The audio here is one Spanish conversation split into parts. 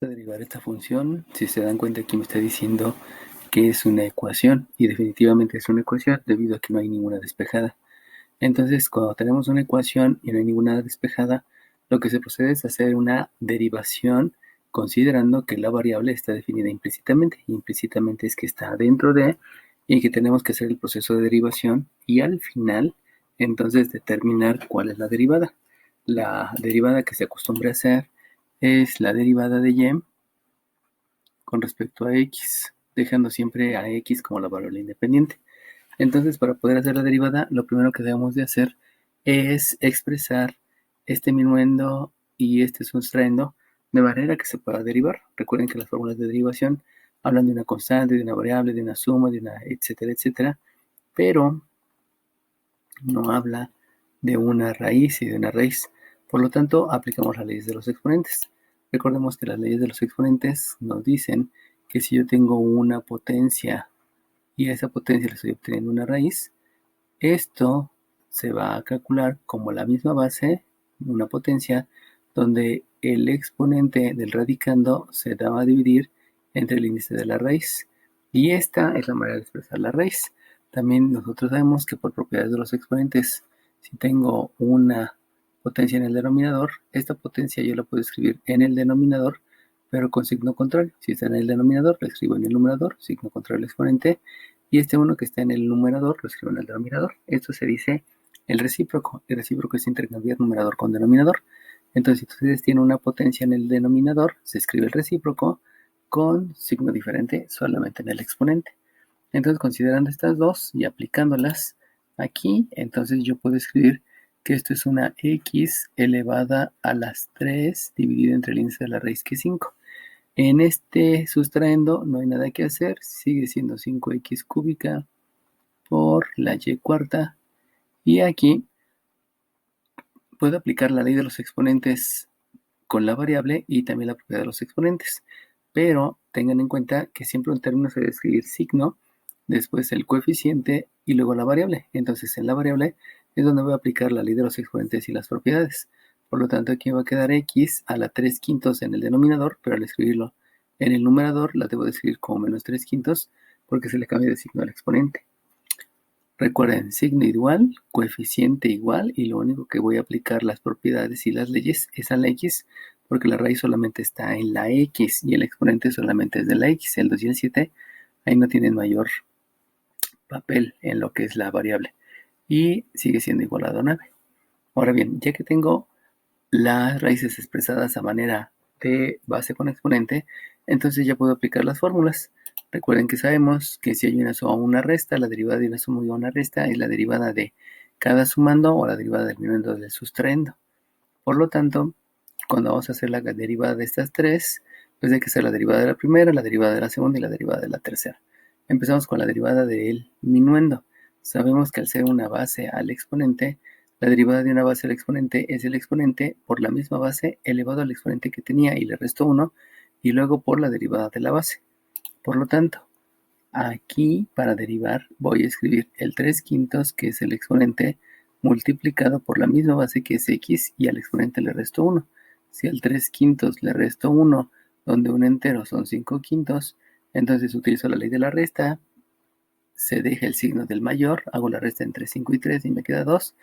A derivar esta función, si se dan cuenta aquí me está diciendo que es una ecuación y definitivamente es una ecuación debido a que no hay ninguna despejada. Entonces, cuando tenemos una ecuación y no hay ninguna despejada, lo que se procede es hacer una derivación considerando que la variable está definida implícitamente. Implícitamente es que está dentro de y que tenemos que hacer el proceso de derivación y al final, entonces, determinar cuál es la derivada. La derivada que se acostumbra a hacer es la derivada de y con respecto a x, dejando siempre a x como la variable independiente. Entonces, para poder hacer la derivada, lo primero que debemos de hacer es expresar este minuendo y este sustraendo de manera que se pueda derivar. Recuerden que las fórmulas de derivación hablan de una constante, de una variable, de una suma, de una etcétera, etcétera, pero no habla de una raíz y de una raíz. Por lo tanto, aplicamos las leyes de los exponentes. Recordemos que las leyes de los exponentes nos dicen que si yo tengo una potencia y a esa potencia le estoy obteniendo una raíz, esto se va a calcular como la misma base, una potencia, donde el exponente del radicando se va a dividir entre el índice de la raíz. Y esta es la manera de expresar la raíz. También nosotros sabemos que por propiedades de los exponentes, si tengo una potencia en el denominador, esta potencia yo la puedo escribir en el denominador, pero con signo contrario. Si está en el denominador, la escribo en el numerador, signo contrario al exponente, y este uno que está en el numerador lo escribo en el denominador. Esto se dice el recíproco. El recíproco es intercambiar numerador con denominador. Entonces, si ustedes tienen una potencia en el denominador, se escribe el recíproco con signo diferente solamente en el exponente. Entonces, considerando estas dos y aplicándolas aquí, entonces yo puedo escribir que esto es una x elevada a las 3 dividido entre el índice de la raíz, que es 5. En este sustraendo no hay nada que hacer, sigue siendo 5x cúbica por la y cuarta. Y aquí puedo aplicar la ley de los exponentes con la variable y también la propiedad de los exponentes. Pero tengan en cuenta que siempre un término se debe escribir signo, después el coeficiente y luego la variable. Entonces en la variable es donde voy a aplicar la ley de los exponentes y las propiedades. Por lo tanto, aquí va a quedar x a la 3 quintos en el denominador, pero al escribirlo en el numerador la debo de escribir como menos 3 quintos porque se le cambia de signo al exponente. Recuerden, signo igual, coeficiente igual, y lo único que voy a aplicar las propiedades y las leyes es a la x, porque la raíz solamente está en la x y el exponente solamente es de la x. El 2 y el 7 ahí no tienen mayor papel en lo que es la variable y sigue siendo igualado a 9. Ahora bien, ya que tengo las raíces expresadas a manera de base con exponente, entonces ya puedo aplicar las fórmulas. Recuerden que sabemos que si hay una suma o una resta, la derivada de una suma y una resta es la derivada de cada sumando o la derivada del minuendo del sustraendo. Por lo tanto, cuando vamos a hacer la derivada de estas tres, pues hay que hacer la derivada de la primera, la derivada de la segunda y la derivada de la tercera. Empezamos con la derivada del minuendo. Sabemos que al ser una base al exponente, la derivada de una base al exponente es el exponente por la misma base elevado al exponente que tenía y le resto 1, y luego por la derivada de la base. Por lo tanto, aquí para derivar voy a escribir el 3 quintos, que es el exponente, multiplicado por la misma base que es x, y al exponente le resto 1. Si al 3 quintos le resto 1, donde un entero son 5 quintos, entonces utilizo la ley de la resta, se deja el signo del mayor, hago la resta entre 5 y 3 y me queda 2,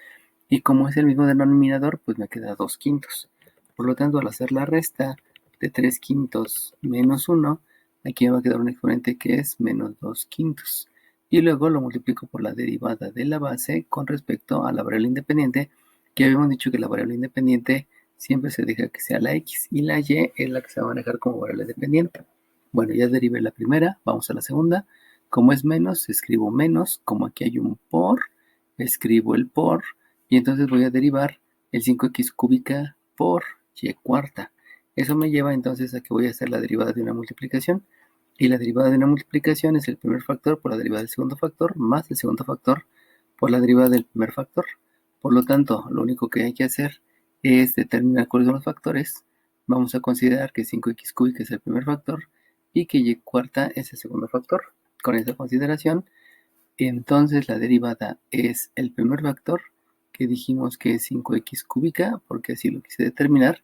y como es el mismo denominador, pues me queda 2 quintos. Por lo tanto, al hacer la resta de 3 quintos menos 1, aquí me va a quedar un exponente que es menos 2 quintos. Y luego lo multiplico por la derivada de la base con respecto a la variable independiente, que habíamos dicho que la variable independiente siempre se deja que sea la x, y la y es la que se va a manejar como variable dependiente. Bueno, ya derivé la primera, vamos a la segunda. Como es menos, escribo menos. Como aquí hay un por, escribo el por, y entonces voy a derivar el 5x cúbica por y cuarta. Eso me lleva entonces a que voy a hacer la derivada de una multiplicación, y la derivada de una multiplicación es el primer factor por la derivada del segundo factor más el segundo factor por la derivada del primer factor. Por lo tanto, lo único que hay que hacer es determinar cuáles son los factores. Vamos a considerar que 5x cúbica es el primer factor y que y cuarta es el segundo factor. Con esa consideración, entonces la derivada es el primer factor, que dijimos que es 5x cúbica, porque así lo quise determinar,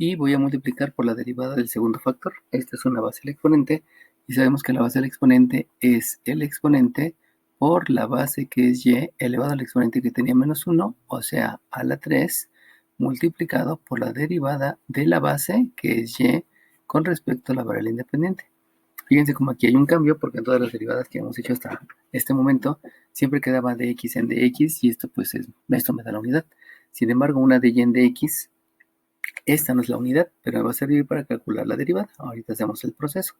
y voy a multiplicar por la derivada del segundo factor. Esta es una base del exponente y sabemos que la base del exponente es el exponente por la base que es y elevado al exponente que tenía menos 1, o sea, a la 3, multiplicado por la derivada de la base que es y con respecto a la variable independiente. Fíjense como aquí hay un cambio porque en todas las derivadas que hemos hecho hasta este momento siempre quedaba dx en dx y esto pues esto me da la unidad. Sin embargo, una dy en dx, esta no es la unidad, pero me va a servir para calcular la derivada. Ahorita hacemos el proceso.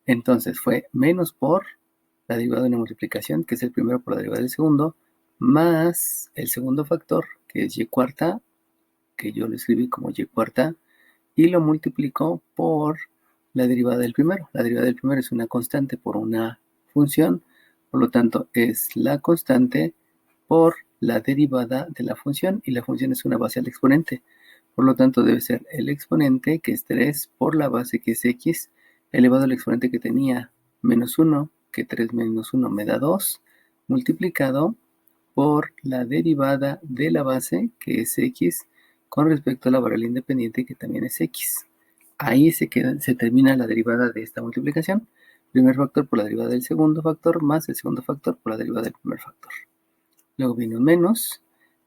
Entonces fue menos por la derivada de una multiplicación, que es el primero por la derivada del segundo, más el segundo factor, que es y cuarta, que yo lo escribí como y cuarta, y lo multiplico por la derivada del primero. La derivada del primero es una constante por una función, por lo tanto es la constante por la derivada de la función, y la función es una base al exponente. Por lo tanto debe ser el exponente, que es 3, por la base, que es x, elevado al exponente que tenía menos 1, que 3 menos 1 me da 2, multiplicado por la derivada de la base, que es x, con respecto a la variable independiente, que también es x. Ahí se termina la derivada de esta multiplicación. Primer factor por la derivada del segundo factor, más el segundo factor por la derivada del primer factor. Luego viene un menos,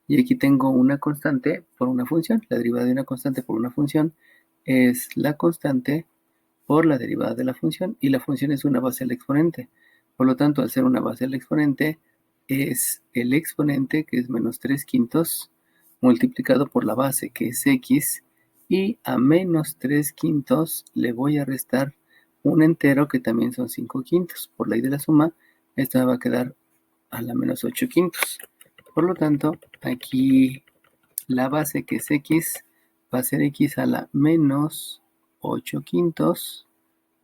y aquí tengo una constante por una función. La derivada de una constante por una función es la constante por la derivada de la función, y la función es una base al exponente. Por lo tanto, al ser una base al exponente, es el exponente, que es menos 3 quintos, multiplicado por la base, que es x, y a menos 3 quintos le voy a restar un entero, que también son 5 quintos. Por ley de la suma, esta me va a quedar a la menos 8 quintos. Por lo tanto, aquí la base, que es x, va a ser x a la menos 8 quintos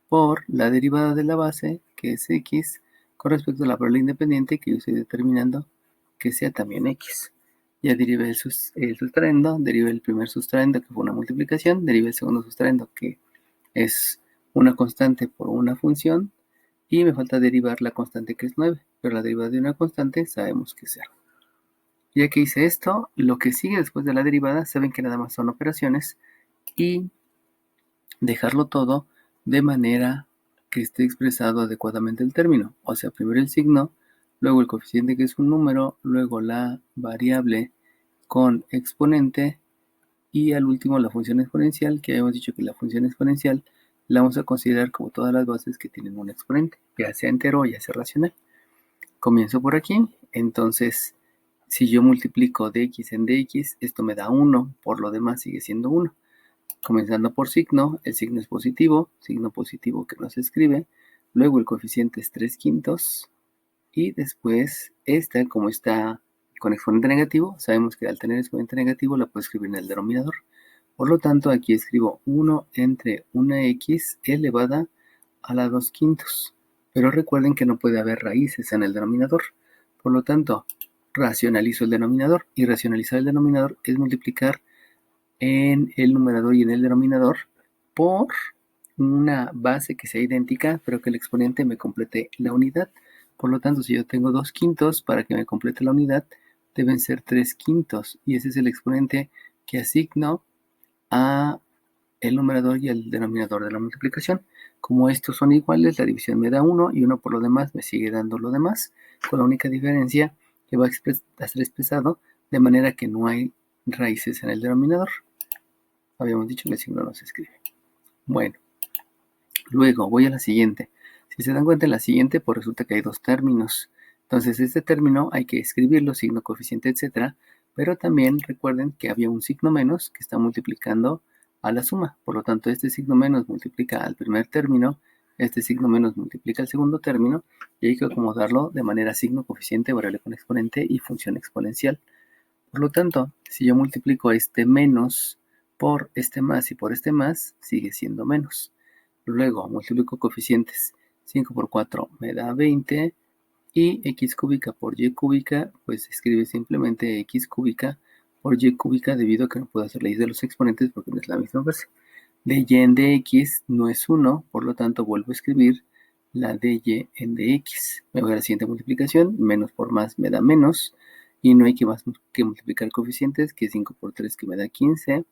por la derivada de la base, que es x, con respecto a la variable independiente que yo estoy determinando que sea también x. Ya derivé el sustraendo, derivé el primer sustraendo, que fue una multiplicación, derivé el segundo sustraendo, que es una constante por una función, y me falta derivar la constante, que es 9, pero la derivada de una constante sabemos que es 0. Ya que hice esto, lo que sigue después de la derivada, saben que nada más son operaciones, y dejarlo todo de manera que esté expresado adecuadamente el término. O sea, primero el signo, luego el coeficiente, que es un número, luego la variable con exponente, y al último la función exponencial, que habíamos dicho que la función exponencial la vamos a considerar como todas las bases que tienen un exponente, ya sea entero o ya sea racional. Comienzo por aquí, entonces si yo multiplico dx en dx, esto me da 1, por lo demás sigue siendo 1. Comenzando por signo, el signo es positivo, signo positivo que no se escribe, luego el coeficiente es 3 quintos, y después esta, como está con exponente negativo, sabemos que al tener exponente negativo la puedo escribir en el denominador. Por lo tanto, aquí escribo 1 entre una x elevada a la 2 quintos. Pero recuerden que no puede haber raíces en el denominador. Por lo tanto, racionalizo el denominador, y racionalizar el denominador es multiplicar en el numerador y en el denominador por una base que sea idéntica, pero que el exponente me complete la unidad. Por lo tanto, si yo tengo 2 quintos, para que me complete la unidad, deben ser 3 quintos. Y ese es el exponente que asigno a el numerador y el denominador de la multiplicación. Como estos son iguales, la división me da 1, y 1 por lo demás me sigue dando lo demás, con la única diferencia que va a ser expresado de manera que no hay raíces en el denominador. Habíamos dicho que el signo no se escribe. Bueno, luego voy a la siguiente. Si se dan cuenta, en la siguiente, pues resulta que hay dos términos. Entonces, este término hay que escribirlo, signo, coeficiente, etc. Pero también recuerden que había un signo menos que está multiplicando a la suma. Por lo tanto, este signo menos multiplica al primer término, este signo menos multiplica al segundo término, y hay que acomodarlo de manera signo, coeficiente, variable con exponente y función exponencial. Por lo tanto, si yo multiplico este menos por este más y por este más, sigue siendo menos. Luego multiplico coeficientes. 5 por 4 me da 20, y x cúbica por y cúbica, pues se escribe simplemente x cúbica por y cúbica, debido a que no puedo hacer ley de los exponentes porque no es la misma base. De y en dx no es 1, por lo tanto vuelvo a escribir la de y en dx. Me voy a la siguiente multiplicación, menos por más me da menos, y no hay que más que multiplicar coeficientes, que 5 por 3 que me da 15,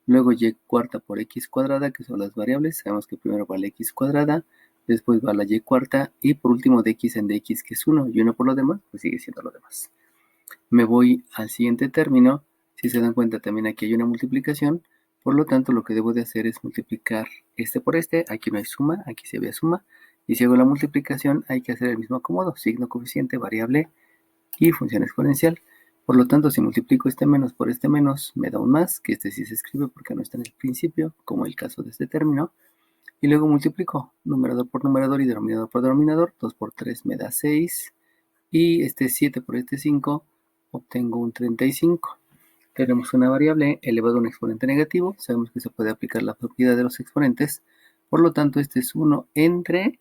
luego y cuarta por x cuadrada, que son las variables. Sabemos que primero va la x cuadrada, después va la y cuarta, y por último dx en dx, que es 1, y 1 por lo demás, pues sigue siendo lo demás. Me voy al siguiente término. Si se dan cuenta, también aquí hay una multiplicación. Por lo tanto, lo que debo de hacer es multiplicar este por este. Aquí no hay suma, aquí se ve suma. Y si hago la multiplicación, hay que hacer el mismo acomodo. Signo coeficiente, variable y función exponencial. Por lo tanto, si multiplico este menos por este menos, me da un más, que este sí se escribe porque no está en el principio, como el caso de este término. Y luego multiplico numerador por numerador y denominador por denominador. 2 por 3 me da 6. Y este 7 por este 5, obtengo un 35. Tenemos una variable elevado a un exponente negativo. Sabemos que se puede aplicar la propiedad de los exponentes. Por lo tanto, este es 1 entre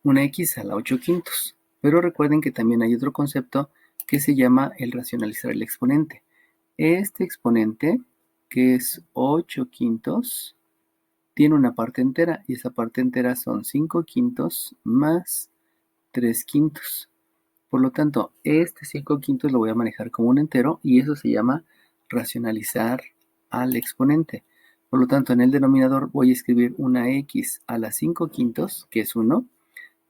una x a la 8 quintos. Pero recuerden que también hay otro concepto que se llama el racionalizar el exponente. Este exponente, que es 8 quintos, tiene una parte entera, y esa parte entera son 5 quintos más 3 quintos. Por lo tanto, este 5 quintos lo voy a manejar como un entero, y eso se llama racionalizar al exponente. Por lo tanto, en el denominador voy a escribir una x a la 5 quintos, que es 1,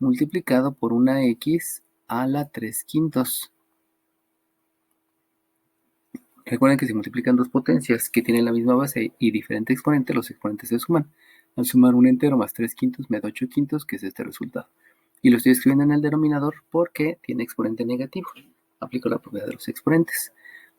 multiplicado por una x a la 3 quintos. Recuerden que si multiplican dos potencias que tienen la misma base y diferente exponente, los exponentes se suman. Al sumar un entero más 3 quintos me da 8 quintos, que es este resultado. Y lo estoy escribiendo en el denominador porque tiene exponente negativo. Aplico la propiedad de los exponentes.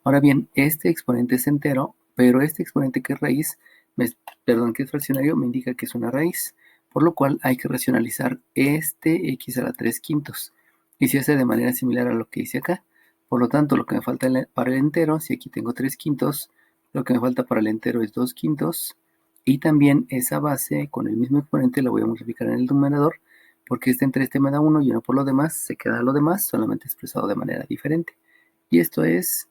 Ahora bien, este exponente es entero, pero este exponente que es raíz, que es fraccionario, me indica que es una raíz. Por lo cual hay que racionalizar este x a la 3 quintos. Y se hace de manera similar a lo que hice acá. Por lo tanto, lo que me falta para el entero, si aquí tengo 3 quintos, lo que me falta para el entero es 2 quintos. Y también esa base con el mismo exponente la voy a multiplicar en el numerador, porque este entre este me da 1 y 1 por lo demás, se queda lo demás, solamente expresado de manera diferente. Y esto es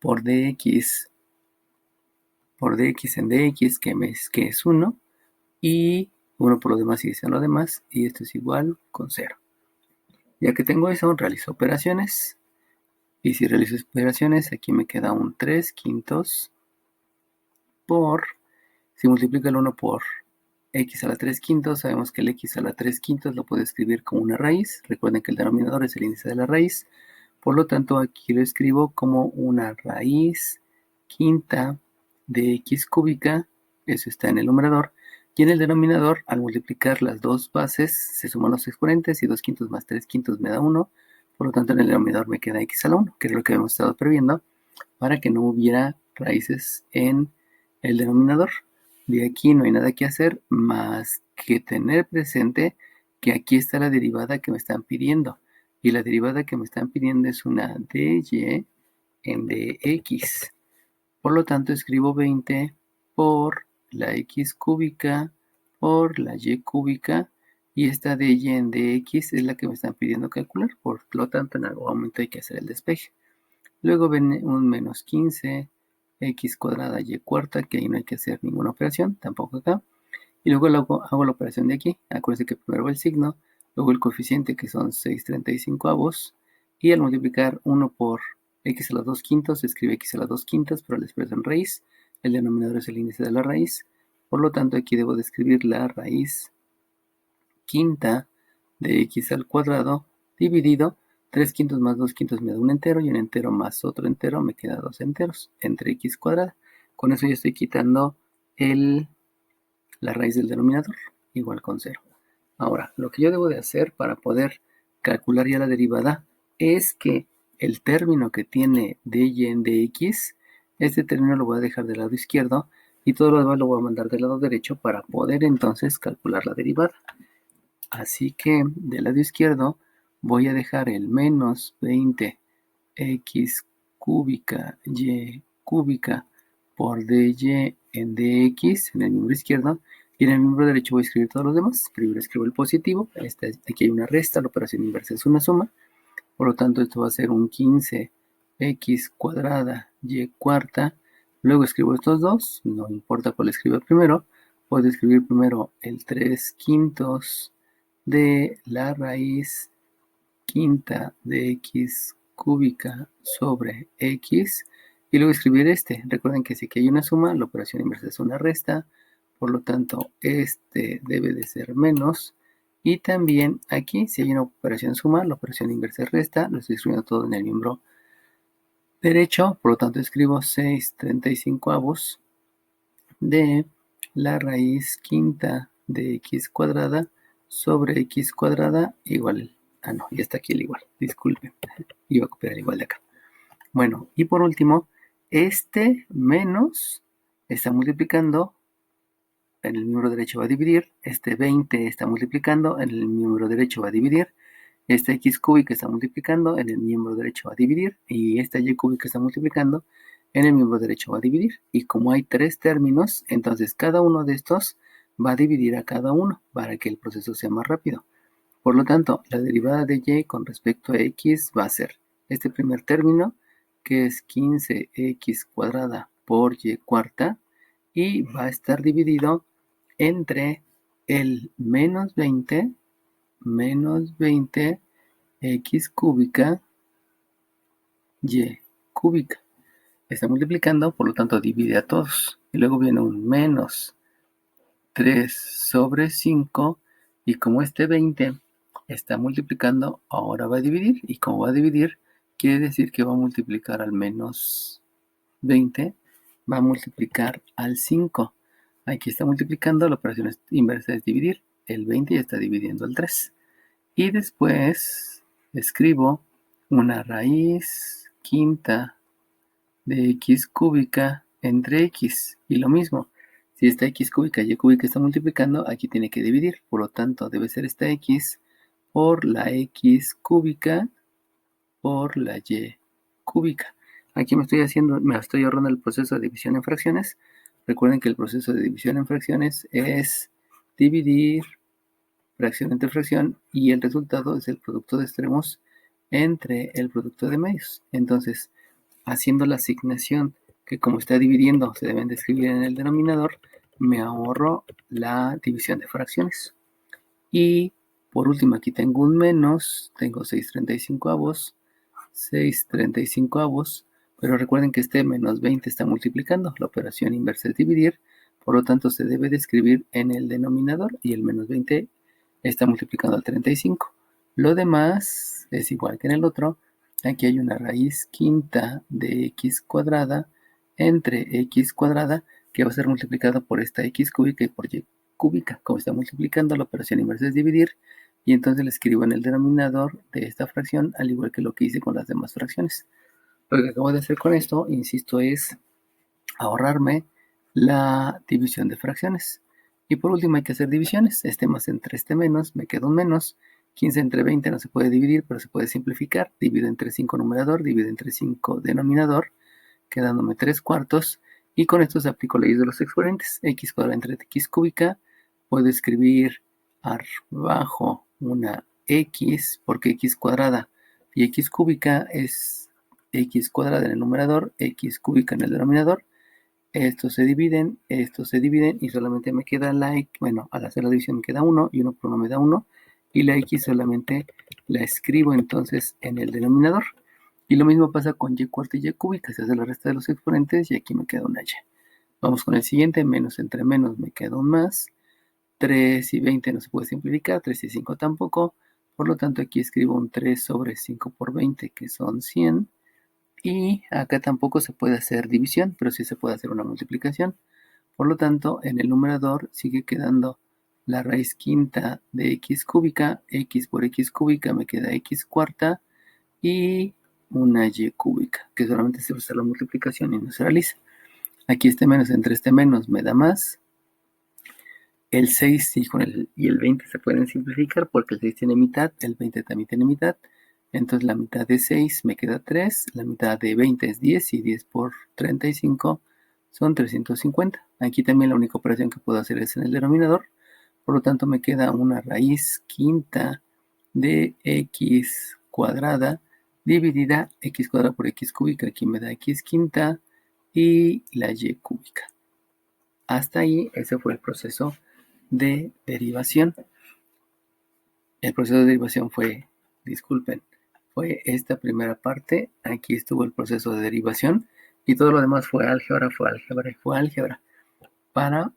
por dx en dx, que es 1, y 1 por lo demás sigue siendo lo demás, y esto es igual con 0. Ya que tengo eso, realizo operaciones. Y si realizo operaciones, aquí me queda un 3 quintos por, si multiplico el 1 por x a la 3 quintos, sabemos que el x a la 3 quintos lo puedo escribir como una raíz. Recuerden que el denominador es el índice de la raíz. Por lo tanto, aquí lo escribo como una raíz quinta de x cúbica. Eso está en el numerador. Y en el denominador, al multiplicar las dos bases, se suman los exponentes, y 2 quintos más 3 quintos me da 1. Por lo tanto, en el denominador me queda x a la 1, que es lo que hemos estado previendo, para que no hubiera raíces en el denominador. De aquí no hay nada que hacer más que tener presente que aquí está la derivada que me están pidiendo. Y la derivada que me están pidiendo es una dy en dx. Por lo tanto, escribo 20 por la x cúbica por la y cúbica, y esta dy en dx es la que me están pidiendo calcular. Por lo tanto, en algún momento hay que hacer el despeje. Luego ven un menos 15 x cuadrada y cuarta, que ahí no hay que hacer ninguna operación, tampoco acá. Y luego hago la operación de aquí. Acuérdense que primero va el signo, luego el coeficiente, que son 6/35, y al multiplicar 1 por x a la 2 quintos, se escribe x a la 2 quintas, pero la expresión raíz. El denominador es el índice de la raíz. Por lo tanto, aquí debo de escribir la raíz quinta de x al cuadrado dividido 3 quintos más 2 quintos me da un entero, y un entero más otro entero me queda 2 enteros entre x cuadrada. Con eso ya estoy quitando la raíz del denominador, igual con 0. Ahora, lo que yo debo de hacer para poder calcular ya la derivada es que el término que tiene dy en dx, este término lo voy a dejar del lado izquierdo, y todo lo demás lo voy a mandar del lado derecho para poder entonces calcular la derivada. Así que del lado izquierdo voy a dejar el menos 20 x cúbica y cúbica por dy en dx en el miembro izquierdo, y en el miembro derecho voy a escribir todos los demás. Primero escribo el positivo, aquí hay una resta, la operación inversa es una suma, por lo tanto esto va a ser un 15 x cuadrada y cuarta. Luego escribo estos dos, no importa cuál escriba primero, puedo escribir primero el 3 quintos de la raíz quinta de x cúbica sobre x, y luego escribir este. Recuerden que si aquí hay una suma, la operación inversa es una resta, por lo tanto este debe de ser menos. Y también aquí, si hay una operación suma, la operación inversa es resta, lo estoy escribiendo todo en el miembro derecho, por lo tanto escribo 6/35 de la raíz quinta de x cuadrada sobre x cuadrada igual. Ah, no, ya está aquí el igual, disculpen, iba a copiar el igual de acá. Bueno, y por último, este menos está multiplicando, en el miembro derecho va a dividir, este 20 está multiplicando, en el miembro derecho va a dividir, esta x cúbica está multiplicando, en el miembro derecho va a dividir, y esta y cúbica está multiplicando, en el miembro derecho va a dividir. Y como hay tres términos, entonces cada uno de estos va a dividir a cada uno para que el proceso sea más rápido. Por lo tanto, la derivada de y con respecto a x va a ser este primer término, que es 15x cuadrada por y cuarta, y va a estar dividido entre el menos 20 x cúbica y cúbica. Está multiplicando, por lo tanto divide a todos. Y luego viene un menos 3/5, y como este 20 está multiplicando, ahora va a dividir, y como va a dividir, quiere decir que va a multiplicar al menos 20, va a multiplicar al 5. Aquí está multiplicando, la operación inversa es dividir, el 20 ya está dividiendo el 3. Y después escribo una raíz quinta de x cúbica entre x, y lo mismo. Si esta x cúbica y cúbica está multiplicando, aquí tiene que dividir. Por lo tanto, debe ser esta x por la x cúbica por la y cúbica. Aquí me estoy ahorrando el proceso de división en fracciones. Recuerden que el proceso de división en fracciones es dividir fracción entre fracción, y el resultado es el producto de extremos entre el producto de medios. Entonces, haciendo la asignación que como está dividiendo se deben de escribir en el denominador, me ahorro la división de fracciones. Y por último, aquí tengo un menos, tengo 6/35, pero recuerden que este menos 20 está multiplicando, la operación inversa es dividir, por lo tanto se debe de escribir en el denominador, y el menos 20 está multiplicando al 35. Lo demás es igual que en el otro. Aquí hay una raíz quinta de x cuadrada entre x cuadrada, que va a ser multiplicada por esta x cúbica y por y cúbica. Como está multiplicando, la operación inversa es dividir, y entonces le escribo en el denominador de esta fracción, al igual que lo que hice con las demás fracciones. Lo que acabo de hacer con esto, insisto, es ahorrarme la división de fracciones. Y por último hay que hacer divisiones. Este más entre este menos, me queda un menos. 15 entre 20 no se puede dividir, pero se puede simplificar. Divido entre 5 numerador, divido entre 5 denominador, quedándome 3 cuartos. Y con esto se aplico leyes de los exponentes. X cuadrada entre x cúbica, puedo escribir abajo una x, porque x cuadrada y x cúbica es x cuadrada en el numerador, x cúbica en el denominador. Estos se dividen y solamente me queda la x. Bueno, al hacer la división me queda 1 y 1 por 1 me da 1, y la x solamente la escribo entonces en el denominador. Y lo mismo pasa con y cuarta y y cúbica, se hace la resta de los exponentes y aquí me queda una y. Vamos con el siguiente, menos entre menos me queda un más. 3 y 20 no se puede simplificar, 3 y 5 tampoco, por lo tanto aquí escribo un 3/5 por 20, que son 100. Y acá tampoco se puede hacer división, pero sí se puede hacer una multiplicación. Por lo tanto, en el numerador sigue quedando la raíz quinta de x cúbica, x por x cúbica me queda x cuarta, y una y cúbica, que solamente se usa la multiplicación y no se realiza. Aquí este menos entre este menos me da más. El 6 y el 20 se pueden simplificar porque el 6 tiene mitad, el 20 también tiene mitad. Entonces la mitad de 6 me queda 3, la mitad de 20 es 10, y 10 por 35 son 350. Aquí también la única operación que puedo hacer es en el denominador, por lo tanto me queda una raíz quinta de x cuadrada dividida x cuadrada por x cúbica, aquí me da x quinta, y la y cúbica. Hasta ahí, ese fue el proceso de derivación. El proceso de derivación fue esta primera parte. Aquí estuvo el proceso de derivación. Y todo lo demás fue álgebra, fue álgebra y fue álgebra para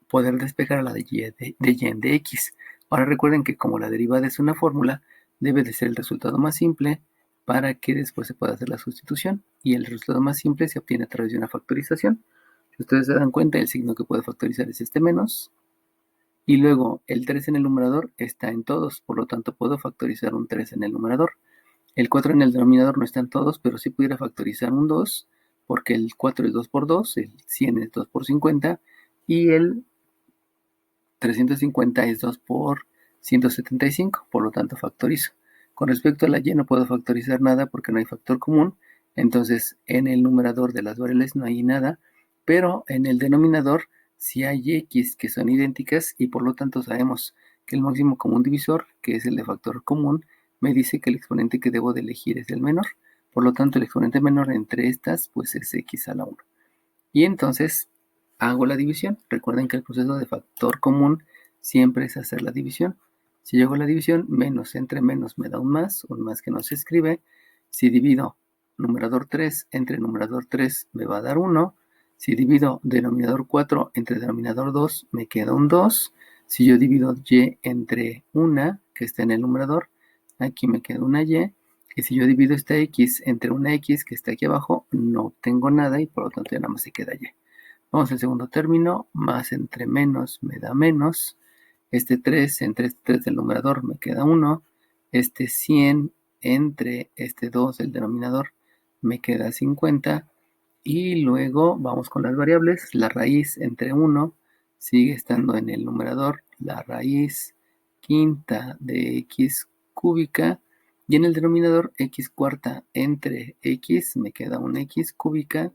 poder despejar a la de y en de x. Ahora recuerden que como la derivada es una fórmula, debe de ser el resultado más simple para que después se pueda hacer la sustitución. Y el resultado más simple se obtiene a través de una factorización. Si ustedes se dan cuenta, el signo que puede factorizar es este menos. Y luego el 3 en el numerador está en todos, por lo tanto puedo factorizar un 3 en el numerador. El 4 en el denominador no está en todos, pero sí pudiera factorizar un 2, porque el 4 es 2 por 2, el 100 es 2 por 50, y el 350 es 2 por 175, por lo tanto factorizo. Con respecto a la y no puedo factorizar nada porque no hay factor común, entonces en el numerador de las variables no hay nada, pero en el denominador sí hay x que son idénticas y por lo tanto sabemos que el máximo común divisor, que es el de factor común, me dice que el exponente que debo de elegir es el menor. Por lo tanto, el exponente menor entre estas pues es x a la 1. Y entonces hago la división. Recuerden que el proceso de factor común siempre es hacer la división. Si yo hago la división, menos entre menos me da un más que no se escribe. Si divido numerador 3 entre numerador 3 me va a dar 1. Si divido denominador 4 entre denominador 2 me queda un 2. Si yo divido y entre una que está en el numerador, aquí me queda una y. Y si yo divido esta x entre una x que está aquí abajo, no obtengo nada y por lo tanto ya nada más se queda y. Vamos al segundo término, más entre menos me da menos. Este 3 entre este 3 del numerador me queda 1. Este 100 entre este 2 del denominador me queda 50. Y luego vamos con las variables. La raíz entre 1 sigue estando en el numerador. La raíz quinta de x cúbica. Y en el denominador x cuarta entre x me queda una x cúbica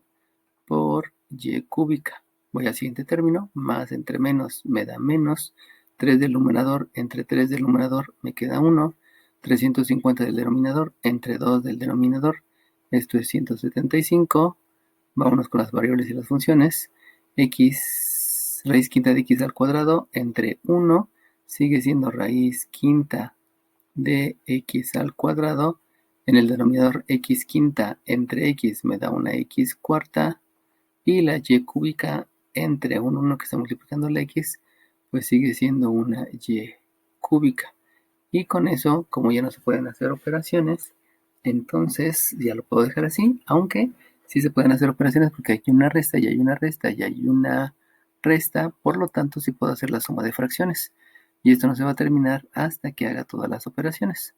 por y cúbica. Voy al siguiente término, más entre menos me da menos, 3 del numerador entre 3 del numerador me queda 1, 350 del denominador entre 2 del denominador, esto es 175, vámonos con las variables y las funciones, x, raíz quinta de x al cuadrado entre 1 sigue siendo raíz quinta de x al cuadrado, en el denominador x quinta entre x me da una x cuarta, y la y cúbica entre un 1 que está multiplicando la x, pues sigue siendo una y cúbica. Y con eso, como ya no se pueden hacer operaciones, entonces ya lo puedo dejar así, aunque sí se pueden hacer operaciones porque hay una resta y hay una resta y hay una resta, por lo tanto sí puedo hacer la suma de fracciones. Y esto no se va a terminar hasta que haga todas las operaciones.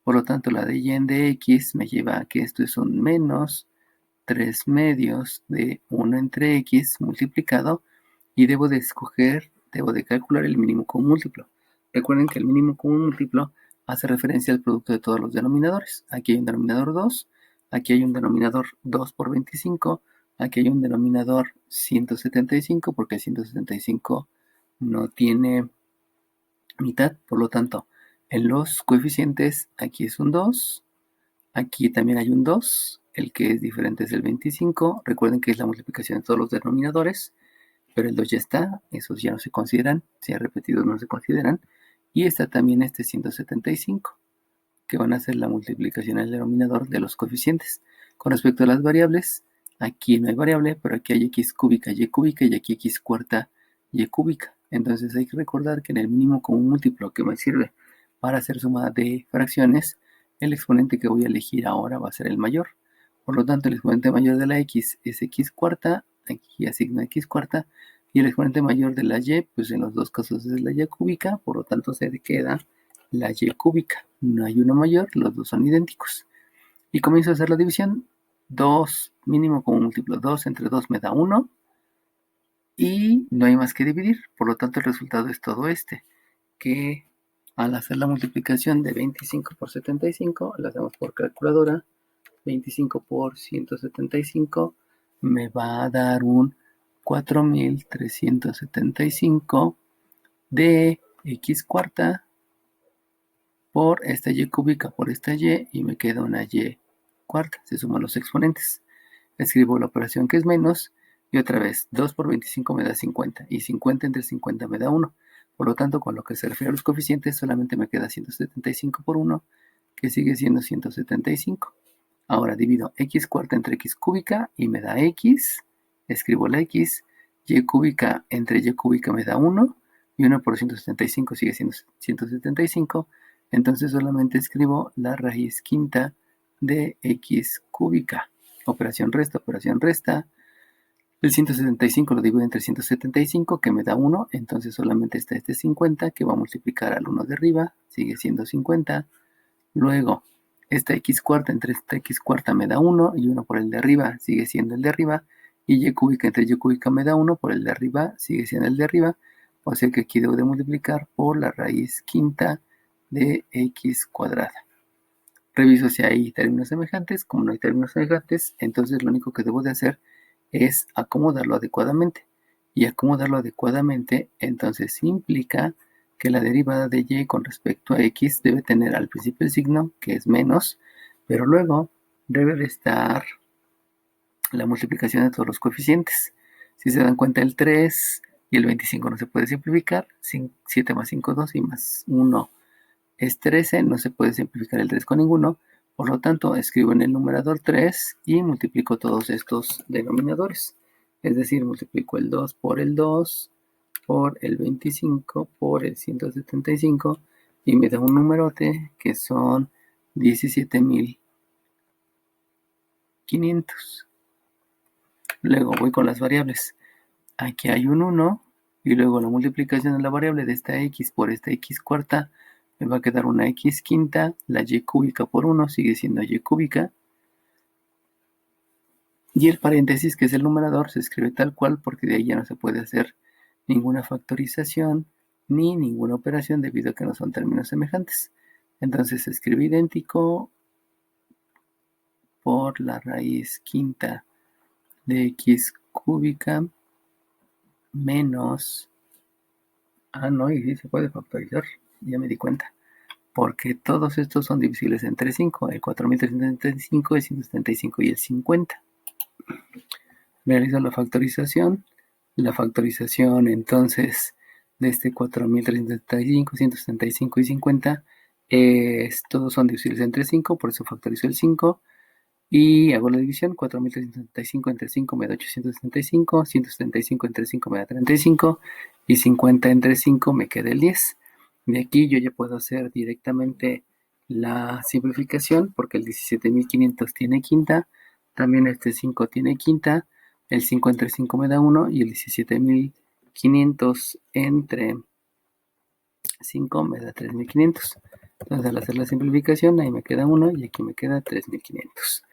Por lo tanto, la de y en de x me lleva a que esto es un menos 3 medios de 1 entre x multiplicado y debo de calcular el mínimo común múltiplo. Recuerden que el mínimo común múltiplo hace referencia al producto de todos los denominadores. Aquí hay un denominador 2, aquí hay un denominador 2 por 25, aquí hay un denominador 175 porque 175 no tiene mitad, por lo tanto, en los coeficientes aquí es un 2, aquí también hay un 2, el que es diferente es el 25. Recuerden que es la multiplicación de todos los denominadores, pero el 2 ya está, esos ya no se consideran, si hay repetidos no se consideran. Y está también este 175, que van a ser la multiplicación al denominador de los coeficientes. Con respecto a las variables, aquí no hay variable, pero aquí hay x cúbica y aquí x cuarta y cúbica. Entonces hay que recordar que en el mínimo común múltiplo que me sirve para hacer suma de fracciones, el exponente que voy a elegir ahora va a ser el mayor. Por lo tanto, el exponente mayor de la x es x cuarta, aquí asigno x cuarta, y el exponente mayor de la y, pues en los dos casos es la y cúbica, por lo tanto se queda la y cúbica. No hay uno mayor, los dos son idénticos. Y comienzo a hacer la división. 2 mínimo como múltiplo. 2 entre 2 me da 1. Y no hay más que dividir. Por lo tanto, el resultado es todo este. Que al hacer la multiplicación de 25 por 75, la hacemos por calculadora. 25 por 175 me va a dar un 4375 de x cuarta por esta y cúbica por esta y me queda una y cuarta. Se suman los exponentes. Escribo la operación que es menos y otra vez 2 por 25 me da 50 y 50 entre 50 me da 1. Por lo tanto, con lo que se refiere a los coeficientes, solamente me queda 175 por 1, que sigue siendo 175. Ahora divido x cuarta entre x cúbica y me da x. Escribo la x. Y cúbica entre y cúbica me da 1. Y 1 por 175 sigue siendo 175. Entonces solamente escribo la raíz quinta de x cúbica. Operación resta, operación resta. El 175 lo divido entre 175, que me da 1. Entonces solamente está este 50, que va a multiplicar al 1 de arriba. Sigue siendo 50. Luego, esta x cuarta entre esta x cuarta me da 1. Y 1 por el de arriba sigue siendo el de arriba. Y y cúbica entre y cúbica me da 1. Por el de arriba sigue siendo el de arriba. O sea que aquí debo de multiplicar por la raíz quinta de x cuadrada. Reviso si hay términos semejantes. Como no hay términos semejantes, entonces lo único que debo de hacer es acomodarlo adecuadamente. Y acomodarlo adecuadamente, entonces implica que la derivada de y con respecto a x debe tener al principio el signo, que es menos, pero luego debe de estar la multiplicación de todos los coeficientes. Si se dan cuenta, el 3 y el 25 no se puede simplificar. 7 más 5, 2 y más 1 es 13. No se puede simplificar el 3 con ninguno. Por lo tanto, escribo en el numerador 3 y multiplico todos estos denominadores. Es decir, multiplico el 2 por el 2, por el 25, por el 175 y me da un numerote que son 17.500. Luego voy con las variables. Aquí hay un 1 y luego la multiplicación de la variable de esta x por esta x cuarta me va a quedar una x quinta, la y cúbica por 1 sigue siendo y cúbica. Y el paréntesis, que es el numerador, se escribe tal cual porque de ahí ya no se puede hacer ninguna factorización ni ninguna operación debido a que no son términos semejantes. Entonces se escribe idéntico por la raíz quinta de x cúbica menos... no, y sí se puede factorizar, ya me di cuenta. Porque todos estos son divisibles entre 5, el 4375, el 175 y el 50. Realizo la factorización entonces de este 4375, 175 y 50, todos son divisibles entre 5, por eso factorizo el 5 y hago la división. 4375 entre 5 me da 875, 175 entre 5 me da 35 y 50 entre 5 me queda el 10. De aquí yo ya puedo hacer directamente la simplificación porque el 17.500 tiene quinta, también este 5 tiene quinta, el 5 entre 5 me da 1 y el 17.500 entre 5 me da 3.500. Entonces al hacer la simplificación ahí me queda 1 y aquí me queda 3.500.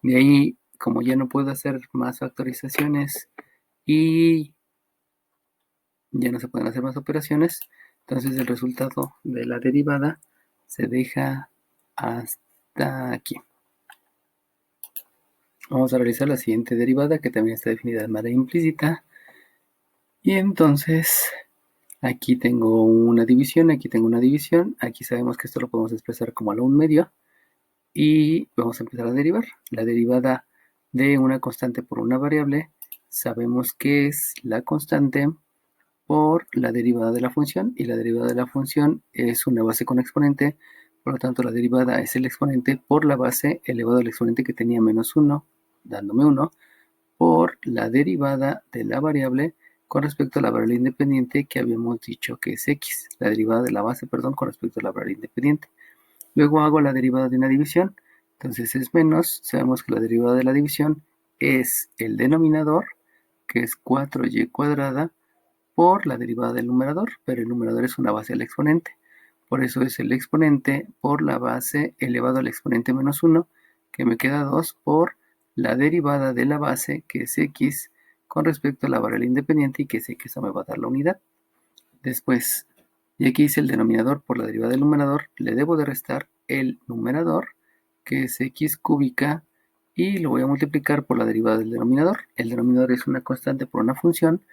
De ahí, como ya no puedo hacer más factorizaciones y ya no se pueden hacer más operaciones, entonces el resultado de la derivada se deja hasta aquí. Vamos a realizar la siguiente derivada, que también está definida de manera implícita. Y entonces aquí tengo una división, aquí tengo una división. Aquí sabemos que esto lo podemos expresar como a la 1/2. Y vamos a empezar a derivar. La derivada de una constante por una variable sabemos que es la constante por la derivada de la función, y la derivada de la función es una base con exponente, por lo tanto la derivada es el exponente por la base elevado al exponente que tenía menos 1, dándome 1, por la derivada de la variable con respecto a la variable independiente que habíamos dicho que es x, la derivada de la base, perdón, con respecto a la variable independiente. Luego hago la derivada de una división, entonces es menos, sabemos que la derivada de la división es el denominador, que es 4y cuadrada, por la derivada del numerador, pero el numerador es una base al exponente. Por eso es el exponente por la base elevado al exponente menos 1, que me queda 2 por la derivada de la base, que es x, con respecto a la variable independiente, y que sé que eso me va a dar la unidad. Después, ya que hice el denominador por la derivada del numerador, le debo de restar el numerador, que es x cúbica, y lo voy a multiplicar por la derivada del denominador. El denominador es una constante por una función,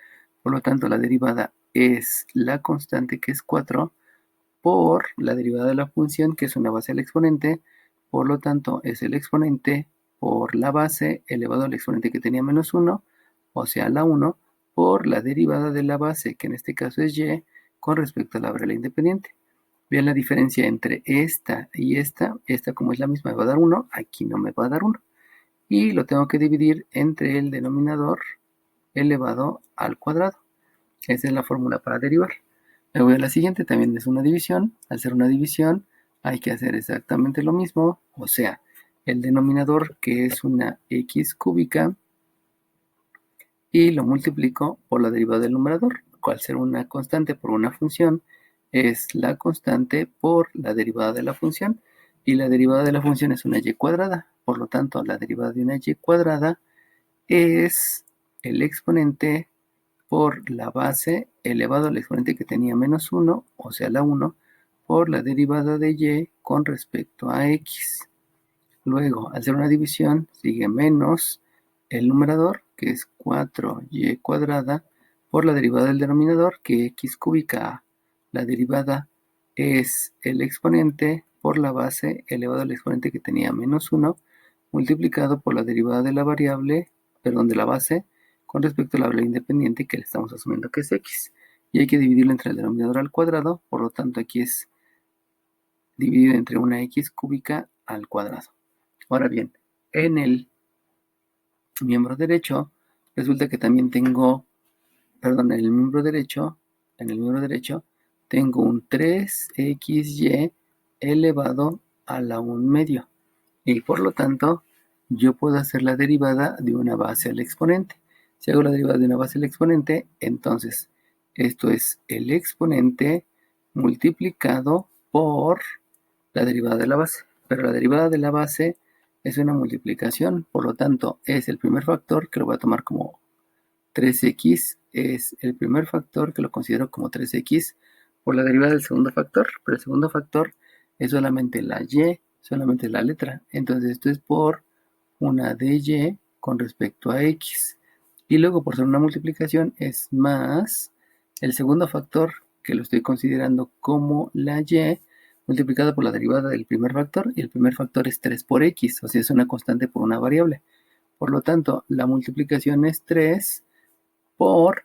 por lo tanto la derivada es la constante, que es 4, por la derivada de la función, que es una base al exponente, por lo tanto es el exponente por la base elevado al exponente que tenía menos 1, o sea la 1, por la derivada de la base, que en este caso es y, con respecto a la variable independiente. Vean la diferencia entre esta y esta. Esta, como es la misma, me va a dar 1. Aquí no me va a dar 1. Y lo tengo que dividir entre el denominador elevado al cuadrado. Esa es la fórmula para derivar. Me voy a la siguiente, también es una división. Al ser una división, hay que hacer exactamente lo mismo. O sea, el denominador, que es una x cúbica, y lo multiplico por la derivada del numerador. Al ser una constante por una función, es la constante por la derivada de la función. Y la derivada de la función es una y cuadrada. Por lo tanto, la derivada de una y cuadrada es el exponente por la base elevado al exponente que tenía menos 1, o sea, la 1, por la derivada de y con respecto a x. Luego, al hacer una división, sigue menos el numerador, que es 4y cuadrada, por la derivada del denominador, que x cúbica. La derivada es el exponente por la base elevado al exponente que tenía menos 1, multiplicado por la derivada de la variable, perdón, de la base, con respecto a la variable independiente que le estamos asumiendo que es x. Y hay que dividirlo entre el denominador al cuadrado, por lo tanto aquí es dividido entre una x cúbica al cuadrado. Ahora bien, en el miembro derecho, resulta que también tengo, perdón, en el miembro derecho, tengo un 3xy elevado a la 1 medio. Y por lo tanto, yo puedo hacer la derivada de una base al exponente. Si hago la derivada de una base al exponente, entonces esto es el exponente multiplicado por la derivada de la base. Pero la derivada de la base es una multiplicación, por lo tanto es el primer factor que lo voy a tomar como 3x, es el primer factor que lo considero como 3x por la derivada del segundo factor, pero el segundo factor es solamente la y, solamente la letra, entonces esto es por una dy con respecto a x, y luego por ser una multiplicación es más el segundo factor que lo estoy considerando como la y multiplicado por la derivada del primer factor, y el primer factor es 3 por x, o sea, es una constante por una variable. Por lo tanto, la multiplicación es 3 por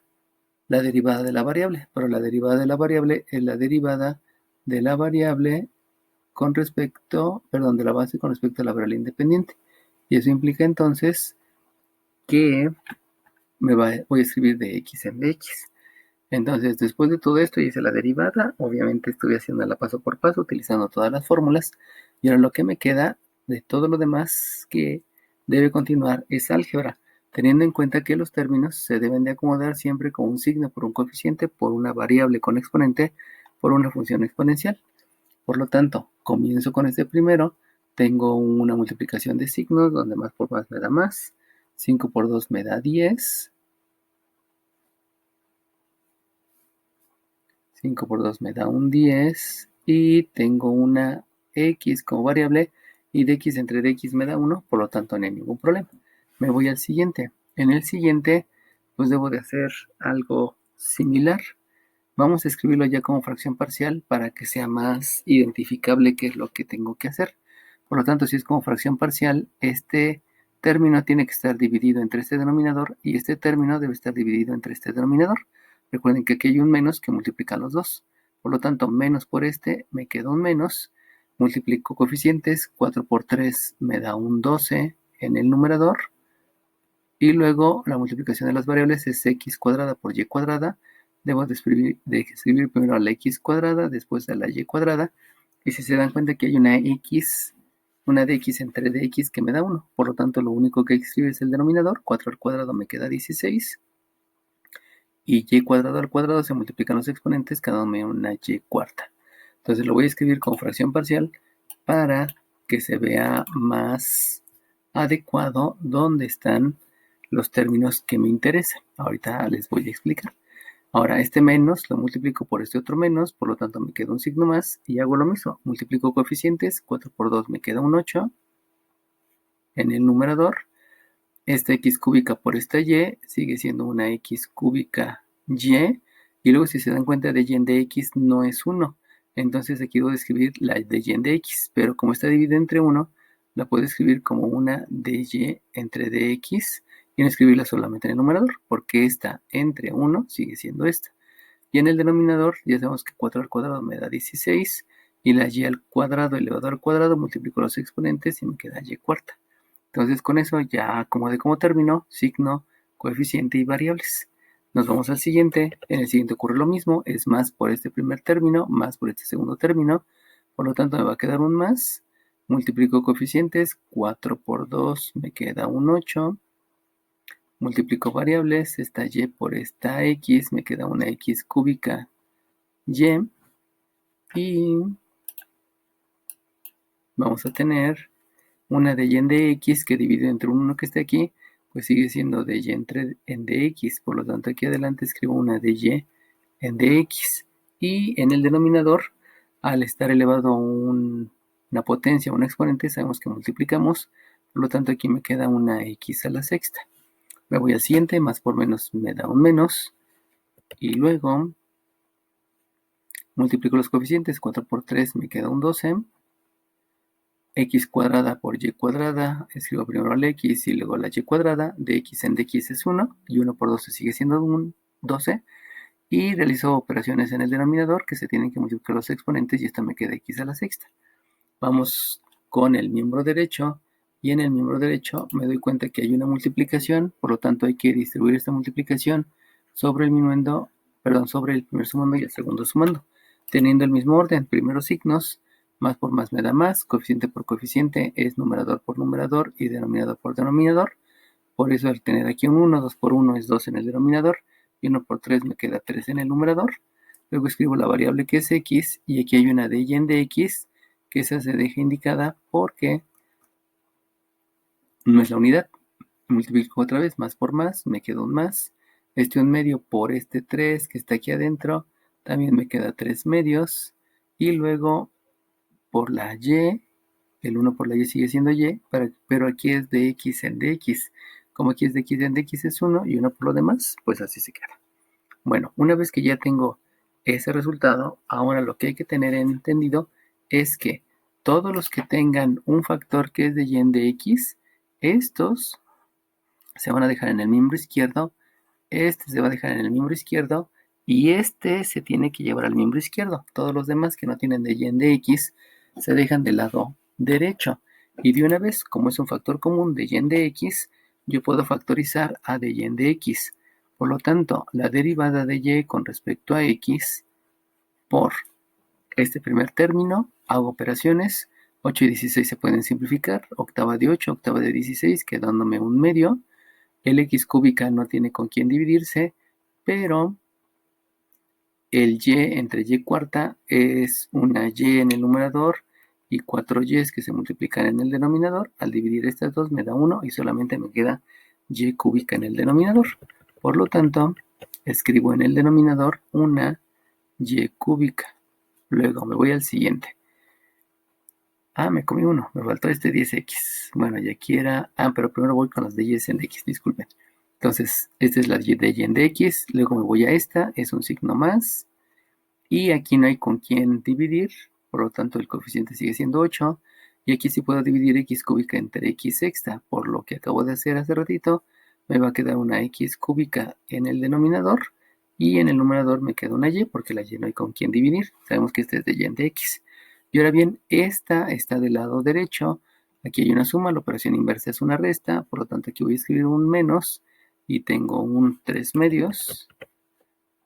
la derivada de la variable, pero la derivada de la variable es la derivada de la variable con respecto, perdón, de la base con respecto a la variable independiente. Y eso implica entonces que voy a escribir de x en dx. Entonces, después de todo esto, hice la derivada. Obviamente estuve haciéndola paso por paso, utilizando todas las fórmulas. Y ahora lo que me queda de todo lo demás que debe continuar es álgebra, teniendo en cuenta que los términos se deben de acomodar siempre con un signo por un coeficiente, por una variable con exponente, por una función exponencial. Por lo tanto, comienzo con este primero. Tengo una multiplicación de signos, donde más por más me da más. 5 por 2 me da 10. 5 por 2 me da un 10 y tengo una x como variable y de x entre dx me da 1, por lo tanto no hay ningún problema. Me voy al siguiente. En el siguiente, pues debo de hacer algo similar. Vamos a escribirlo ya como fracción parcial para que sea más identificable qué es lo que tengo que hacer. Por lo tanto, si es como fracción parcial, este término tiene que estar dividido entre este denominador y este término debe estar dividido entre este denominador. Recuerden que aquí hay un menos que multiplica los dos. Por lo tanto, menos por este me queda un menos. Multiplico coeficientes. 4 por 3 me da un 12 en el numerador. Y luego la multiplicación de las variables es x cuadrada por y cuadrada. Debo de escribir primero a la x cuadrada, después a la y cuadrada. Y si se dan cuenta que hay una x, una dx entre dx que me da 1. Por lo tanto, lo único que hay que escribir es el denominador. 4 al cuadrado me queda 16. Y y cuadrado al cuadrado se multiplican los exponentes, cada uno me da una y cuarta. Entonces lo voy a escribir con fracción parcial para que se vea más adecuado dónde están los términos que me interesan. Ahorita les voy a explicar. Ahora este menos lo multiplico por este otro menos, por lo tanto me queda un signo más y hago lo mismo. Multiplico coeficientes, 4 por 2 me queda un 8 en el numerador. Esta x cúbica por esta y sigue siendo una x cúbica y. Y luego si se dan cuenta de y en dx no es 1. Entonces aquí debo escribir la de y en dx. Pero como está dividida entre 1, la puedo escribir como una dy entre dx. Y no escribirla solamente en el numerador. Porque esta entre 1 sigue siendo esta. Y en el denominador ya sabemos que 4 al cuadrado me da 16. y la y al cuadrado elevado al cuadrado, multiplico los exponentes y me queda y cuarta. Entonces con eso ya acomodé como término, signo, coeficiente y variables. Nos vamos al siguiente. En el siguiente ocurre lo mismo, es más por este primer término, más por este segundo término. Por lo tanto me va a quedar un más. Multiplico coeficientes, 4 por 2 me queda un 8. Multiplico variables, esta y por esta x, me queda una x cúbica y. Y vamos a tener una de y en dx que dividido entre un 1 que está aquí, pues sigue siendo de y en dx. Por lo tanto, aquí adelante escribo una de y en dx. Y en el denominador, al estar elevado a una potencia, un exponente, sabemos que multiplicamos. Por lo tanto, aquí me queda una x a la sexta. Me voy al siguiente, más por menos me da un menos. Y luego multiplico los coeficientes, 4 por 3 me queda un 12. X cuadrada por y cuadrada, escribo primero la x y luego la y cuadrada, de x en dx es 1, y 1 por 12 sigue siendo un 12, y realizo operaciones en el denominador que se tienen que multiplicar los exponentes y esta me queda x a la sexta. Vamos con el miembro derecho, y en el miembro derecho me doy cuenta que hay una multiplicación, por lo tanto hay que distribuir esta multiplicación sobre el minuendo, sobre el primer sumando y el segundo sumando, teniendo el mismo orden, primero signos, más por más me da más, coeficiente por coeficiente es numerador por numerador y denominador por denominador. Por eso al tener aquí un 1, 2 por 1 es 2 en el denominador y 1 por 3 me queda 3 en el numerador. Luego escribo la variable que es x y aquí hay una de y en dx que esa se deja indicada porque no es la unidad. Multiplico otra vez, más por más, me queda un más. Este 1 medio por este 3 que está aquí adentro, también me queda 3 medios. Y luego por la y, el 1 por la y sigue siendo y, pero aquí es de x en dx. Como aquí es de x en dx es 1 y 1 por lo demás, pues así se queda. Bueno, una vez que ya tengo ese resultado, ahora lo que hay que tener entendido es que todos los que tengan un factor que es de y en dx, estos se van a dejar en el miembro izquierdo, este se va a dejar en el miembro izquierdo y este se tiene que llevar al miembro izquierdo. Todos los demás que no tienen de y en dx se dejan del lado derecho. Y de una vez, como es un factor común de y en dx, yo puedo factorizar a de y en dx. Por lo tanto, la derivada de y con respecto a x por este primer término, hago operaciones. 8 y 16 se pueden simplificar. Octava de 8, octava de 16, quedándome un medio. El x cúbica no tiene con quién dividirse, pero el y entre y cuarta es una y en el numerador y 4y que se multiplican en el denominador. Al dividir estas dos me da 1 y solamente me queda y cúbica en el denominador. Por lo tanto, escribo en el denominador una y cúbica. Luego me voy al siguiente. Me comí uno, me faltó este 10x. Bueno, y aquí era... pero primero voy con las de y en dx, disculpen. Entonces, esta es la de y en dx, luego me voy a esta, es un signo más. Y aquí no hay con quién dividir, por lo tanto el coeficiente sigue siendo 8. Y aquí sí puedo dividir x cúbica entre x sexta, por lo que acabo de hacer hace ratito. Me va a quedar una x cúbica en el denominador. Y en el numerador me queda una y, porque la y no hay con quién dividir. Sabemos que esta es de y en dx. Y ahora bien, esta está del lado derecho. Aquí hay una suma, la operación inversa es una resta. Por lo tanto, aquí voy a escribir un menos. Y tengo un 3 medios.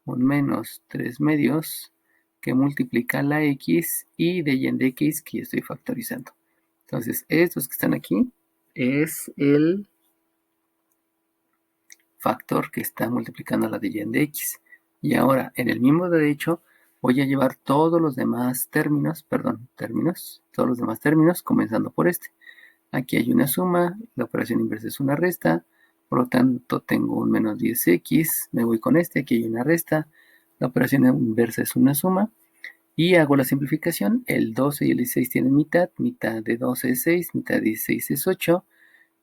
Un menos 3 medios que multiplica la x y de y en dx que estoy factorizando. Entonces, estos que están aquí es el factor que está multiplicando la de y en dx. Y ahora, en el miembro derecho, voy a llevar todos los demás términos, todos los demás términos, comenzando por este. Aquí hay una suma, la operación inversa es una resta, por lo tanto tengo un menos 10x, me voy con este, aquí hay una resta, la operación inversa es una suma, y hago la simplificación, el 12 y el 16 tienen mitad, mitad de 12 es 6, mitad de 16 es 8,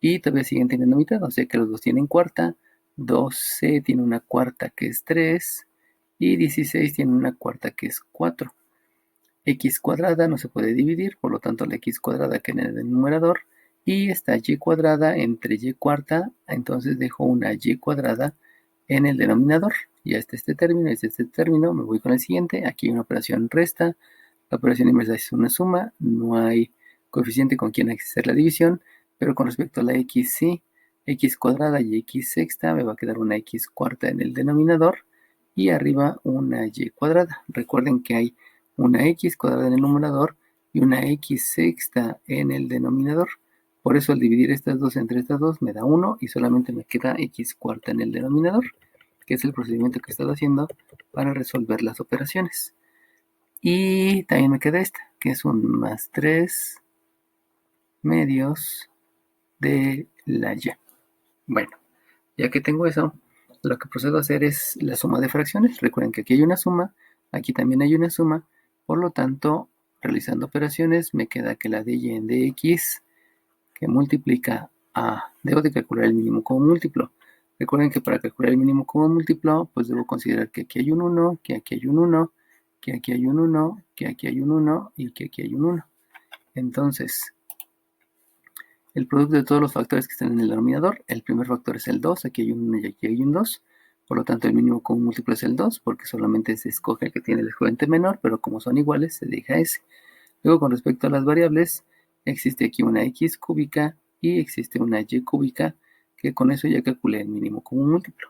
y todavía siguen teniendo mitad, o sea que los dos tienen cuarta, 12 tiene una cuarta que es 3, y 16 tiene una cuarta que es 4. X cuadrada no se puede dividir, por lo tanto la x cuadrada queda en el numerador, y esta y cuadrada entre y cuarta, entonces dejo una y cuadrada en el denominador. Ya está este término, me voy con el siguiente, aquí hay una operación resta, La operación inversa es una suma, no hay coeficiente con quien hacer la división, pero con respecto a la x sí, x cuadrada y x sexta me va a quedar una x cuarta en el denominador y arriba una y cuadrada. Recuerden que hay una x cuadrada en el numerador y una x sexta en el denominador. Por eso al dividir estas dos entre estas dos me da 1 y solamente me queda x cuarta en el denominador, que es el procedimiento que he estado haciendo para resolver las operaciones. Y también me queda esta, que es un más 3 medios de la y. Bueno, ya que tengo eso, lo que procedo a hacer es la suma de fracciones. Recuerden que aquí hay una suma, aquí también hay una suma, por lo tanto, realizando operaciones, me queda que la de y en dx, que multiplica a, debo de calcular el mínimo como múltiplo. Recuerden que para calcular el mínimo como múltiplo, pues debo considerar que aquí hay un 1, que aquí hay un 1, que aquí hay un 1, que aquí hay un 1 y que aquí hay un 1. Entonces, el producto de todos los factores que están en el denominador, el primer factor es el 2, aquí hay un 1 y aquí hay un 2. Por lo tanto, el mínimo común múltiplo es el 2, porque solamente se escoge el que tiene el exponente menor, pero como son iguales, se deja ese. Luego, con respecto a las variables, existe aquí una x cúbica y existe una y cúbica, que con eso ya calculé el mínimo común múltiplo.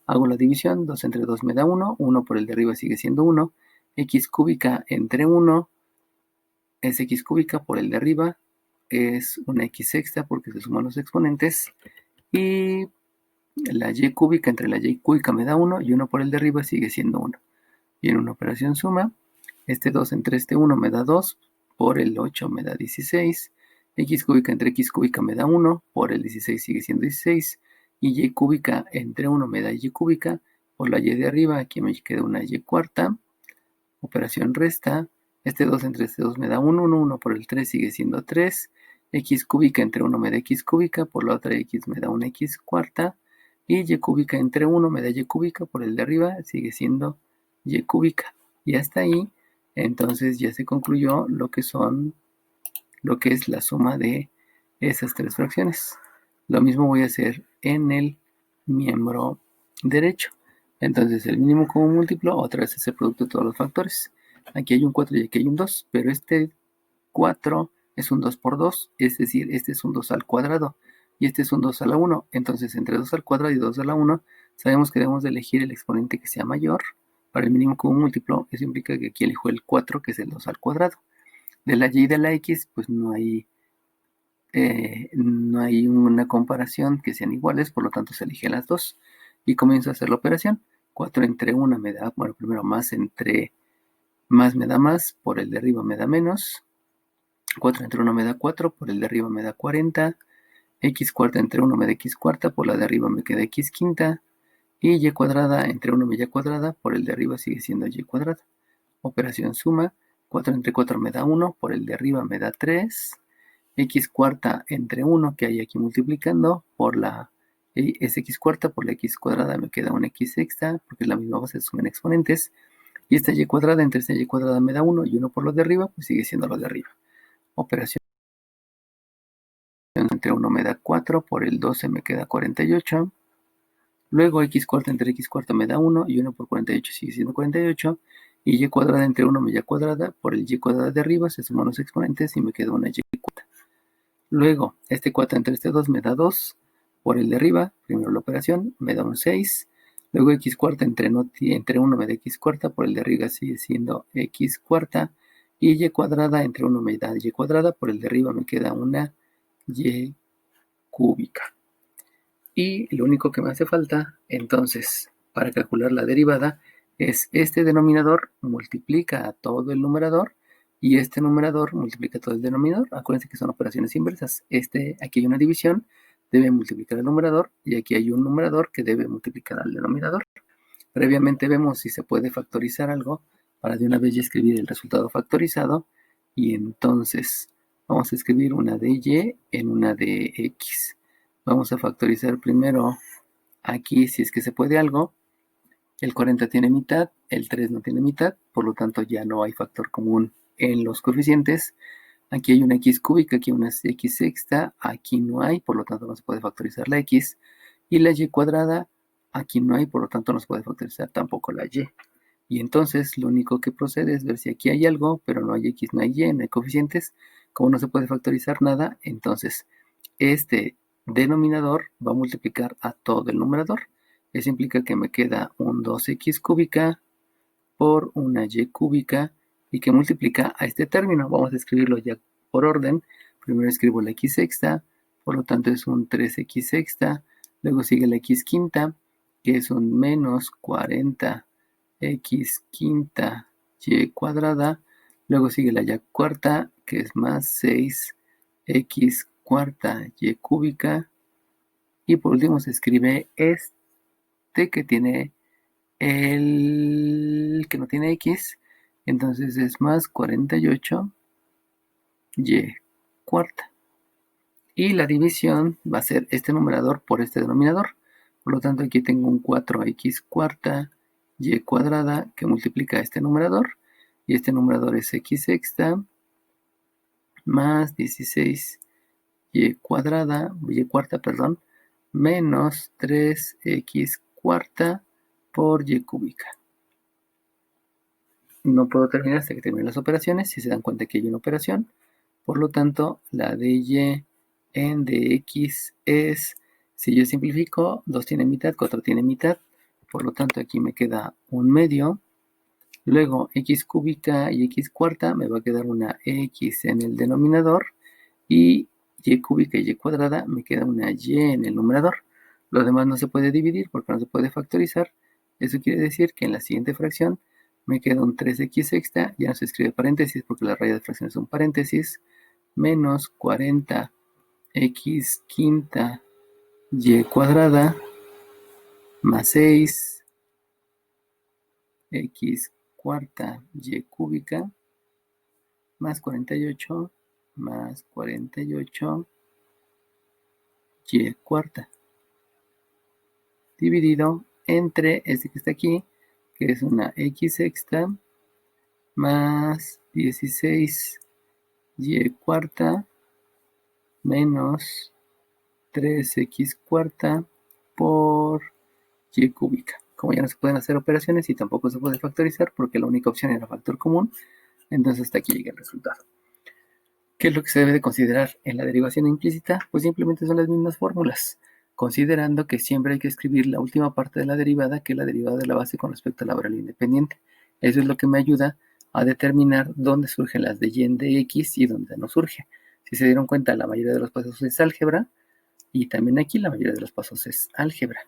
Hago la división, 2 entre 2 me da 1, 1 por el de arriba sigue siendo 1, x cúbica entre 1 es x cúbica por el de arriba, es una x sexta porque se suman los exponentes, y la y cúbica entre la y cúbica me da 1 y 1 por el de arriba sigue siendo 1. Y en una operación suma, este 2 entre este 1 me da 2, por el 8 me da 16, x cúbica entre x cúbica me da 1, por el 16 sigue siendo 16, y y cúbica entre 1 me da y cúbica, por la y de arriba aquí me queda una y cuarta, operación resta, este 2 entre este 2 me da 1, 1, 1 por el 3 sigue siendo 3, x cúbica entre 1 me da x cúbica, por la otra x me da una x cuarta, y y cúbica entre 1 me da y cúbica, por el de arriba sigue siendo y cúbica. Y hasta ahí, entonces ya se concluyó lo que es la suma de esas tres fracciones. Lo mismo voy a hacer en el miembro derecho. Entonces el mínimo común múltiplo otra vez es el producto de todos los factores. Aquí hay un 4 y aquí hay un 2, pero este 4 es un 2 por 2, es decir, este es un 2 al cuadrado y este es un 2 a la 1. Entonces entre 2 al cuadrado y 2 a la 1 sabemos que debemos de elegir el exponente que sea mayor para el mínimo común múltiplo. Eso implica que aquí elijo el 4, que es el 2 al cuadrado. De la y y de la x, pues no hay una comparación que sean iguales, por lo tanto se eligen las dos y comienzo a hacer la operación. 4 entre 1 me da, bueno, primero más entre más me da más, por el de arriba me da menos. 4 entre 1 me da 4, por el de arriba me da 40. X cuarta entre 1 me da x cuarta, por la de arriba me queda x quinta. Y y cuadrada entre 1 me da y cuadrada, por el de arriba sigue siendo y cuadrada. Operación suma, 4 entre 4 me da 1, por el de arriba me da 3. X cuarta entre 1 que hay aquí multiplicando por la es x cuarta, por la x cuadrada me queda una x sexta, porque es la misma base, suman exponentes. Y esta y cuadrada entre esta y cuadrada me da 1 y 1 por lo de arriba, pues sigue siendo lo de arriba. Operación entre 1 me da 4, por el 12 me queda 48. Luego x cuarta entre x cuarta me da 1 y 1 por 48 sigue siendo 48. Y y cuadrada entre 1 me da y cuadrada, por el y cuadrada de arriba se suman los exponentes y me queda una y cuarta. Luego, este 4 entre este 2 me da 2, por el de arriba, primero la operación, me da un 6. Luego x cuarta entre 1 me da x cuarta, por el de arriba sigue siendo x cuarta. Y y cuadrada entre 1 me da y cuadrada, por el de arriba me queda una y cúbica. Y lo único que me hace falta, entonces, para calcular la derivada, es este denominador multiplica a todo el numerador y este numerador multiplica todo el denominador. Acuérdense que son operaciones inversas. Aquí hay una división, debe multiplicar al numerador y aquí hay un numerador que debe multiplicar al denominador. Previamente vemos si se puede factorizar algo para de una vez ya escribir el resultado factorizado y entonces vamos a escribir una de y en una de x. Vamos a factorizar primero aquí si es que se puede algo. El 40 tiene mitad, el 3 no tiene mitad, por lo tanto ya no hay factor común en los coeficientes. Aquí hay una x cúbica, aquí una x sexta, aquí no hay, por lo tanto no se puede factorizar la x. Y la y cuadrada, aquí no hay, por lo tanto no se puede factorizar tampoco la y. Y entonces lo único que procede es ver si aquí hay algo, pero no hay x, no hay y, no hay coeficientes. Como no se puede factorizar nada, entonces este denominador va a multiplicar a todo el numerador. Eso implica que me queda un 2x cúbica por una y cúbica y que multiplica a este término. Vamos a escribirlo ya por orden. Primero escribo la x sexta, por lo tanto es un 3x sexta. Luego sigue la x quinta, que es un menos 40x quinta y cuadrada. Luego sigue la y cuarta, que es más 6x cuarta y cúbica. Y por último se escribe este que tiene el que no tiene x, entonces es más 48y cuarta. Y la división va a ser este numerador por este denominador. Por lo tanto, aquí tengo un 4x cuarta y cuadrada que multiplica este numerador. Y este numerador es x sexta más 16y cuadrada, y cuarta, perdón, menos 3x cuarta por y cúbica. No puedo terminar hasta que termine las operaciones. Si se dan cuenta que hay una operación, por lo tanto, la de y en de x es, si yo simplifico, 2 tiene mitad, 4 tiene mitad. Por lo tanto, aquí me queda un medio. Luego, x cúbica y x cuarta, me va a quedar una x en el denominador. Y y cúbica y y cuadrada, me queda una y en el numerador. Lo demás no se puede dividir porque no se puede factorizar. Eso quiere decir que en la siguiente fracción me queda un 3x sexta, ya no se escribe paréntesis porque la raya de fracción es un paréntesis, menos 40x quinta y cuadrada más 6x cuarta y cúbica más 48 más 48 y cuarta dividido entre este que está aquí, que es una x sexta más 16y cuarta menos 3x cuarta por y cúbica. Como ya no se pueden hacer operaciones y tampoco se puede factorizar porque la única opción era factor común, entonces hasta aquí llega el resultado. ¿Qué es lo que se debe de considerar en la derivación implícita? Pues simplemente son las mismas fórmulas, considerando que siempre hay que escribir la última parte de la derivada, que es la derivada de la base con respecto a la variable independiente. Eso es lo que me ayuda a determinar dónde surgen las de y en de x y dónde no surge. Si se dieron cuenta, la mayoría de los pasos es álgebra y también aquí la mayoría de los pasos es álgebra.